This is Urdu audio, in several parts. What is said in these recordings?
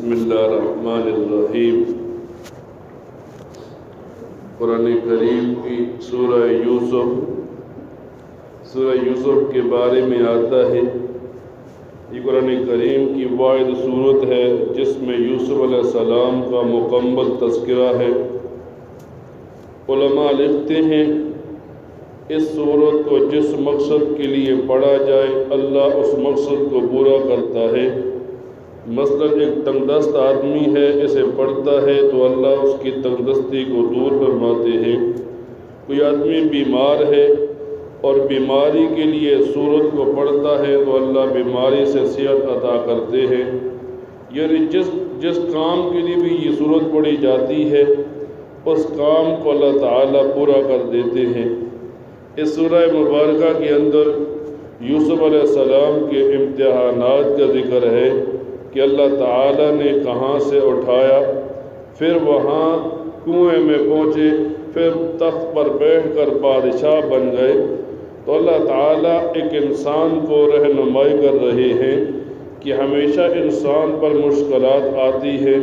بسم اللہ الرحمن الرحیم۔ قرآن کریم کی سورہ یوسف کے بارے میں آتا ہے۔ یہ قرآن کریم کی واحد صورت ہے جس میں یوسف علیہ السلام کا مکمل تذکرہ ہے۔ علماء لکھتے ہیں اس صورت کو جس مقصد کے لیے پڑھا جائے اللہ اس مقصد کو پورا کرتا ہے۔ مثلا ایک تنگ دست آدمی ہے، اسے پڑھتا ہے تو اللہ اس کی تنگ دستی کو دور فرماتے ہیں۔ کوئی آدمی بیمار ہے اور بیماری کے لیے سورت کو پڑھتا ہے تو اللہ بیماری سے صحت عطا کرتے ہیں۔ یعنی جس کام کے لیے بھی یہ سورت پڑھی جاتی ہے اس کام کو اللہ تعالیٰ پورا کر دیتے ہیں۔ اس سورہ مبارکہ کے اندر یوسف علیہ السلام کے امتحانات کا ذکر ہے کہ اللہ تعالیٰ نے کہاں سے اٹھایا، پھر وہاں کنویں میں پہنچے، پھر تخت پر بیٹھ کر بادشاہ بن گئے۔ تو اللہ تعالیٰ ایک انسان کو رہنمائی کر رہے ہیں کہ ہمیشہ انسان پر مشکلات آتی ہے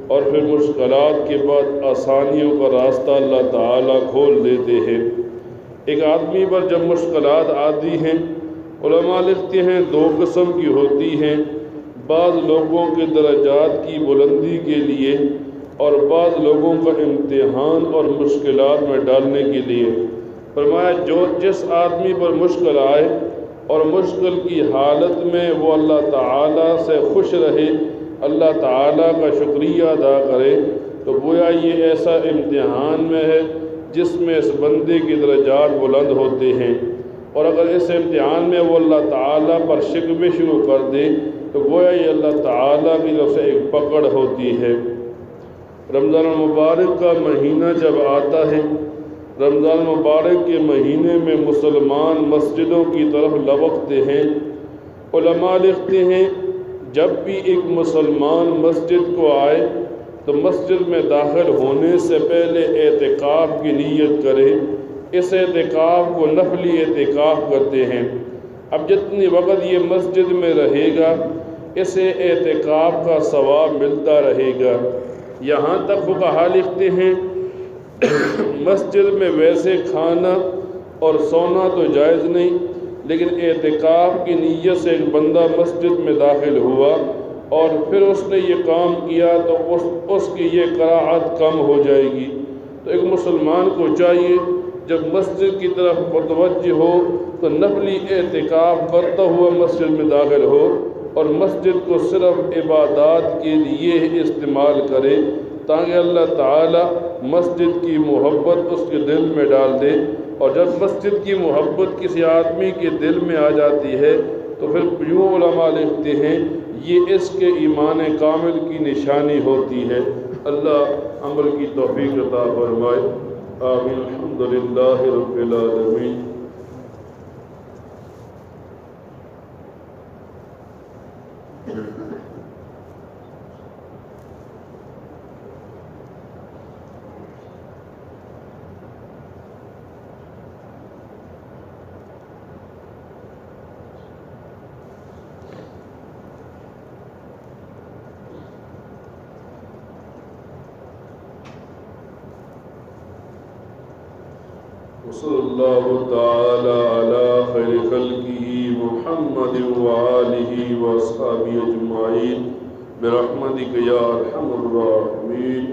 اور پھر مشکلات کے بعد آسانیوں کا راستہ اللہ تعالیٰ کھول دیتے ہیں۔ ایک آدمی پر جب مشکلات آتی ہیں علماء لکھتے ہیں دو قسم کی ہوتی ہیں، بعض لوگوں کے درجات کی بلندی کے لیے اور بعض لوگوں کا امتحان اور مشکلات میں ڈالنے کے لیے۔ فرمایا جس آدمی پر مشکل آئے اور مشکل کی حالت میں وہ اللہ تعالیٰ سے خوش رہے، اللہ تعالیٰ کا شکریہ ادا کرے تو گویا یہ ایسا امتحان میں ہے جس میں اس بندے کی درجات بلند ہوتے ہیں۔ اور اگر اس امتحان میں وہ اللہ تعالیٰ پر شکوے شروع کر دے تو گویا یہ اللہ تعالیٰ کی طرف سے ایک پکڑ ہوتی ہے۔ رمضان المبارک کا مہینہ جب آتا ہے، رمضان المبارک کے مہینے میں مسلمان مسجدوں کی طرف لبکتے ہیں۔ علماء لکھتے ہیں جب بھی ایک مسلمان مسجد کو آئے تو مسجد میں داخل ہونے سے پہلے اعتکاف کی نیت کرے۔ اس اعتکاف کو نفلی اعتکاف کرتے ہیں۔ اب جتنی وقت یہ مسجد میں رہے گا اسے اعتکاف کا ثواب ملتا رہے گا۔ یہاں تک فقہا لکھتے ہیں مسجد میں ویسے کھانا اور سونا تو جائز نہیں، لیکن اعتکاف کی نیت سے ایک بندہ مسجد میں داخل ہوا اور پھر اس نے یہ کام کیا تو اس کی یہ قراعت کم ہو جائے گی۔ تو ایک مسلمان کو چاہیے جب مسجد کی طرف متوجہ ہو تو نفلی اعتکاف کرتا ہوا مسجد میں داخل ہو اور مسجد کو صرف عبادات کے لیے استعمال کرے تاکہ اللہ تعالیٰ مسجد کی محبت اس کے دل میں ڈال دے۔ اور جب مسجد کی محبت کسی آدمی کے دل میں آ جاتی ہے تو پھر یوں علماء لکھتے ہیں یہ اس کے ایمان کامل کی نشانی ہوتی ہے۔ اللہ عمل کی توفیق عطا فرمائے، آمین۔ الحمدللہ رب العالمین۔ وصلی اللہ تعالی علی خیر خلقہ محمد وآلہ واصحابہ اجمعین برحمتک یا ارحم الراحمین۔